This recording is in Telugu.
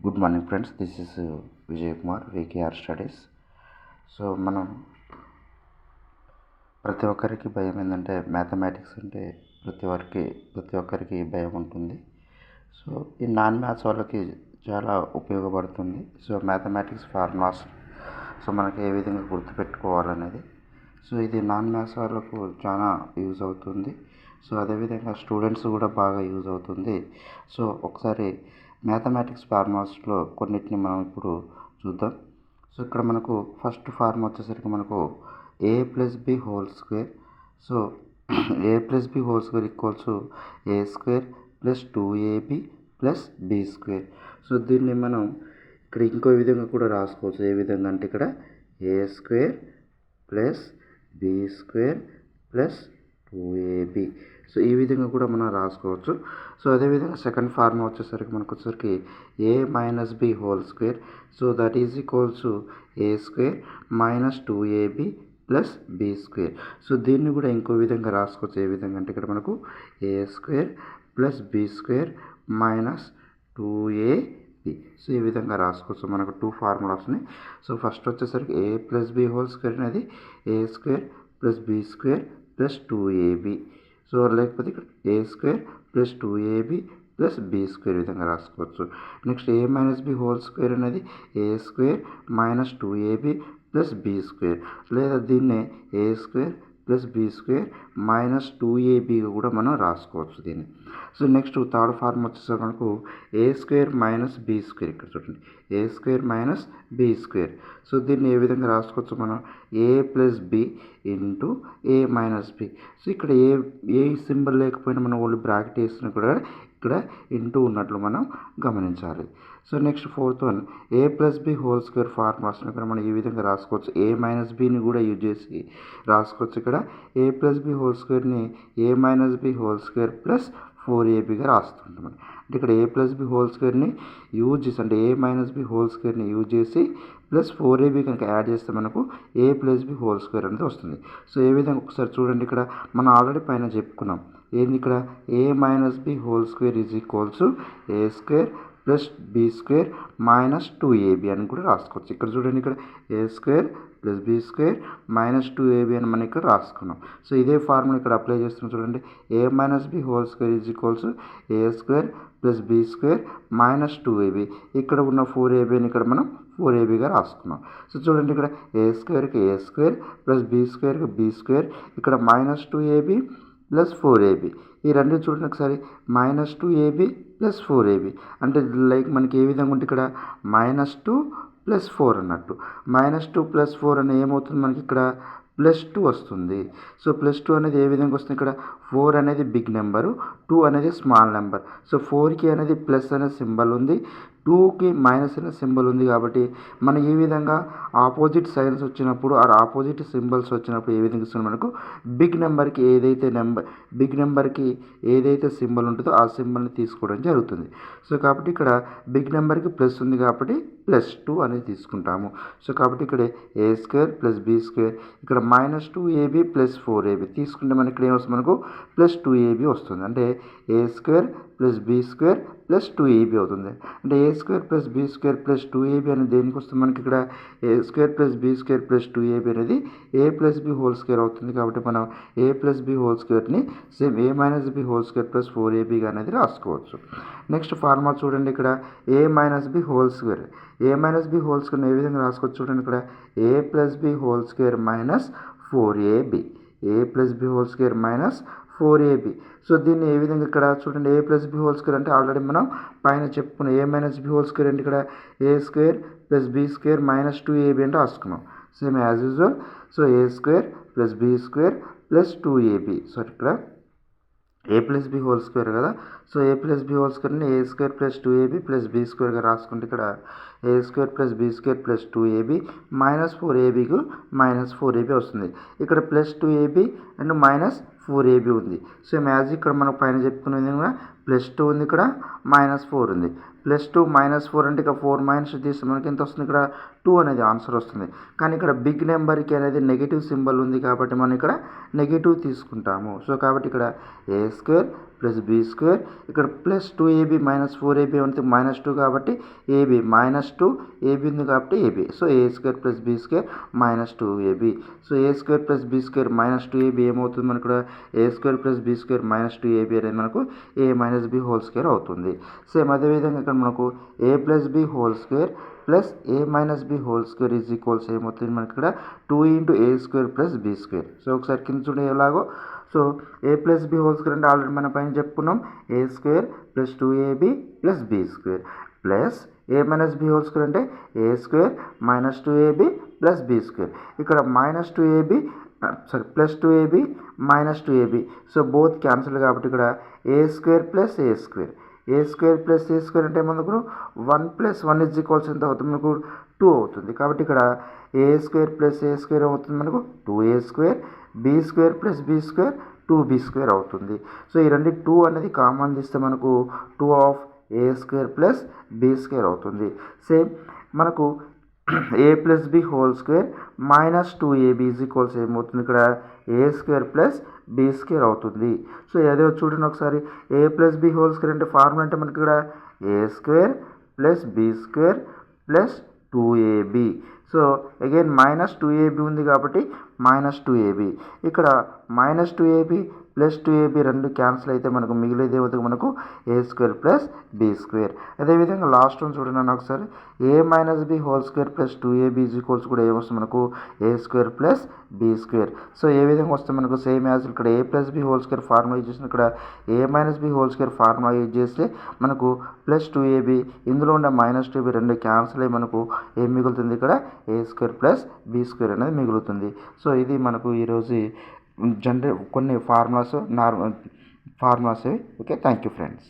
Good morning friends, this is Vijay Kumar, VKR studies. So మనం ప్రతి ఒక్కరికి భయం ఏంటంటే మ్యాథమెటిక్స్ అంటే ప్రతి ఒక్కరికి భయం ఉంటుంది. సో ఈ నాన్ మ్యాథ్స్ వాళ్ళకి చాలా ఉపయోగపడుతుంది. సో మ్యాథమెటిక్స్ ఫార్ములాస్ మనకి ఏ విధంగా గుర్తుపెట్టుకోవాలనేది. సో ఇది నాన్ మ్యాథ్స్ వాళ్ళకు చాలా యూజ్ అవుతుంది. సో అదేవిధంగా స్టూడెంట్స్ కూడా బాగా యూజ్ అవుతుంది. సో ఒకసారి మ్యాథమెటిక్స్ ఫార్ములాస్లో కొన్నిటిని మనం ఇప్పుడు చూద్దాం. సో ఇక్కడ మనకు ఫస్ట్ ఫార్ములా వచ్చేసరికి మనకు a plus b whole square. So a plus b whole square equals a square plus 2ab plus b square. So దీన్ని మనం ఇక్కడ ఇంకో విధంగా కూడా రాసుకోవచ్చు. ఏ విధంగా అంటే ఇక్కడ a square plus b square plus 2ab. So ఈ విధంగా కూడా మనం రాసుకోవచ్చు. సో అదేవిధంగా సెకండ్ ఫార్ములా వచ్చేసరికి a minus b whole square. So that is equals a square minus 2ab plus b square. So దీన్ని కూడా ఇంకో విధంగా రాసుకోవచ్చు. ఏ విధంగా అంటే ఇక్కడ మనకు a square plus b square minus 2ab. So ఈ విధంగా రాసుకోవచ్చు మనకు టూ ఫార్ములాస్ని. సో ఫస్ట్ వచ్చేసరికి a plus b whole square అనేది a square plus b square plus 2ab. So లేకపోతే ఇక్కడ a square plus 2ab plus b square విధంగా రాసుకోవచ్చు. Next a minus b whole square అనేది a square minus 2ab plus b square, లేదా దీన్నే a square plus b square minus 2abగా కూడా మనం రాసుకోవచ్చు దీన్ని. సో నెక్స్ట్ థర్డ్ ఫార్మ్ వచ్చేసరికి మనకు a square minus b square. ఇక్కడ చూడండి a square minus b square. So దీన్ని ఏ విధంగా రాసుకోవచ్చు మనం a plus b into a minus b. So ఇక్కడ ఏ సింబల్ లేకపోయినా మనం ఓన్లీ బ్రాకెట్ వేస్తున్నా కూడా ఇక్కడ ఇంటూ ఉన్నట్లు మనం గమనించాలి. So next fourth one a plus b whole square ఫార్ములాస్ని ఇక్కడ మనం ఈ విధంగా రాసుకోవచ్చు. a మైనస్ బిని కూడా యూజ్ చేసి రాసుకోవచ్చు. ఇక్కడ a ప్లస్ బి హోల్ స్క్వేర్ని a minus b whole square plus 4abగా రాస్తుంటాం. అంటే ఇక్కడ a ప్లస్ బి హోల్ స్క్వేర్ని యూజ్ చేసి అంటే a మైనస్ బి హోల్ స్క్వేర్ని యూజ్ చేసి ప్లస్ 4ab కనుక యాడ్ చేస్తే మనకు a plus b whole square అనేది వస్తుంది. సో ఏ విధంగా ఒకసారి చూడండి, ఇక్కడ మనం ఆల్రెడీ పైన చెప్పుకున్నాం ఏంది ఇక్కడ a minus b whole square is equals a square plus b square minus 2ab అని కూడా రాసుకోవచ్చు. ఇక్కడ చూడండి ఇక్కడ a square plus b square minus 2ab అని మనం ఇక్కడ రాసుకున్నాం. సో ఇదే ఫార్ములా ఇక్కడ అప్లై చేస్తున్నాం. చూడండి a minus b whole square is equals a square plus b square minus 2ab. ఇక్కడ ఉన్న 4abని ఇక్కడ మనం 4abగా రాసుకున్నాం. సో చూడండి ఇక్కడ a స్క్వేర్కి a స్క్వేర్ ప్లస్ బి స్క్వేర్కి బి స్క్వేర్, ఇక్కడ మైనస్ 2ab ప్లస్ 4ab. ఈ రెండు చూడండి ఒకసారి మైనస్ 2ab ప్లస్ 4ab అంటే లైక్ మనకి ఏ విధంగా ఉంటే ఇక్కడ -2 + 4 అన్నట్టు. -2 + 4 అని ఏమవుతుంది మనకి ఇక్కడ +2 వస్తుంది. సో +2 అనేది ఏ విధంగా వస్తుంది, ఇక్కడ 4 అనేది బిగ్ నెంబరు, 2 అనేది స్మాల్ నెంబర్. సో 4కి అనేది ప్లస్ అనే సింబల్ ఉంది, 2కి మైనస్ అనే సింబల్ ఉంది. కాబట్టి మనం ఈ విధంగా ఆపోజిట్ సైన్స్ వచ్చినప్పుడు ఆపోజిట్ సింబల్స్ వచ్చినప్పుడు ఏ విధంగా ఇస్తుంది మనకు బిగ్ నెంబర్కి ఏదైతే సింబల్ ఉంటుందో ఆ సింబల్ని తీసుకోవడం జరుగుతుంది. సో కాబట్టి ఇక్కడ బిగ్ నెంబర్కి ప్లస్ ఉంది కాబట్టి +2 అనేది తీసుకుంటాము. సో కాబట్టి ఇక్కడ a square plus b square, ఇక్కడ -2ab ప్లస్ 4ab తీసుకుంటే మనకి ఇక్కడ ఏమొస్తుంది మనకు +2ab వస్తుంది. అంటే a square plus b square plus 2ab అవుతుంది. అంటే a square plus b square plus 2ab అనేది దేనికి వస్తుంది మనకి ఇక్కడ a square plus b square plus 2ab అనేది a plus b whole square అవుతుంది. కాబట్టి మనం a ప్లస్ బి హోల్ స్క్వేర్ని same a minus b whole square plus 4abగా అనేది రాసుకోవచ్చు. నెక్స్ట్ ఫార్ములా చూడండి, ఇక్కడ a minus b whole square ఏ విధంగా రాసుకోవచ్చు చూడండి, ఇక్కడ a plus b whole square minus 4ab, a plus b whole square minus 4ab. So దీన్ని ఏ విధంగా ఇక్కడ చూడండి a plus b whole square అంటే ఆల్రెడీ మనం పైన చెప్పుకున్నాం. a minus b whole square అంటే ఇక్కడ a square plus b square minus 2ab అని రాసుకున్నాం same as usual. So a square plus b square plus 2ab. So ఇక్కడ a plus b whole square కదా. So a plus b whole స్క్వేర్ని a square plus 2ab plus b స్క్వేర్గా రాసుకుంటే ఇక్కడ a square plus b square plus 2ab minus 4abకు మైనస్ 4ab వస్తుంది. ఇక్కడ plus 2ab and minus 4ab ఉంది. సో మ్యాజిక్ ఇక్కడ మనం పైన చెప్పుకునే విధంగా +2 ఉంది, ఇక్కడ -4 ఉంది. +2 -4 అంటే ఇక 4 మైనస్ తీస్తే మనకి ఎంత వస్తుంది, ఇక్కడ 2 అనేది ఆన్సర్ వస్తుంది. కానీ ఇక్కడ బిగ్ నెంబర్కి అనేది నెగిటివ్ సింబల్ ఉంది కాబట్టి మనం ఇక్కడ నెగిటివ్ తీసుకుంటాము. సో కాబట్టి ఇక్కడ a² + b², ఇక్కడ +2ab - 4ab అంటే -2 కాబట్టి ab -2, ab ఉంది కాబట్టి ab. So a² + b² -2ab. So a² + b² -2ab ఏమవుతుంది మనకు ఇక్కడ a² + b² -2ab అనేది మనకు a - b² అవుతుంది. సేమ్ అదేవిధంగా ఇక్కడ మనకు a + b² + a - b² is equals ఏమవుతుంది మనకి ఇక్కడ 2 × a² + b². సో ఒకసారి కింద చూడండి ఎలాగో. సో a + b² అంటే ఆల్రెడీ మనం పైన చెప్పుకున్నాం, a² + 2ab + b² plus a - b² అంటే a² - 2ab + b². ఇక్కడ -2ab +2ab -2ab. So both cancel కాబట్టి ఇక్కడ a² + a². a² + a² అంటే మనకు 1 + 1 ఈజ్ ఈక్వల్స్ ఎంత అవుతుంది మనకు 2 అవుతుంది. కాబట్టి ఇక్కడ a² + a² అవుతుంది మనకు 2a², b² + b² 2b² అవుతుంది. సో ఈ రెండు 2 అనేది కామన్ తీస్తే మనకు 2 a² + b² అవుతుంది. సేమ్ మనకు a + b² -2ab is equals ఏమవుతుంది ఇక్కడ a² + b² అవుతుంది. సో అదే చూడండి ఒకసారి, a + b² అంటే ఫార్ములా అంటే మనకి ఇక్కడ a² + b² + 2ab. So again -2ab ఉంది కాబట్టి -2ab. ఇక్కడ -2ab + 2ab రెండు క్యాన్సిల్ అయితే మనకు మిగిలేది ఏమవుతుంది మనకు a² + b². అదేవిధంగా లాస్ట్ వన్ చూడండి ఒకసారి, a - b² + 2ab is equals కూడా ఏమొస్తుంది మనకు a² + b². సో ఏ విధంగా వస్తే మనకు సేమ్ యాజ్ ఇక్కడ a + b² ఫార్ములా యూజ్ చేసిన ఇక్కడ a - b² ఫార్ములా యూజ్ చేస్తే మనకు +2ab ఇందులో ఉన్న -2ab రెండు క్యాన్సిల్ అయ్యి మనకు ఏం మిగులుతుంది ఇక్కడ a² + b² అనేది మిగులుతుంది. సో ఇది మనకు ఈరోజు కొన్ని formulas okay. Thank you friends.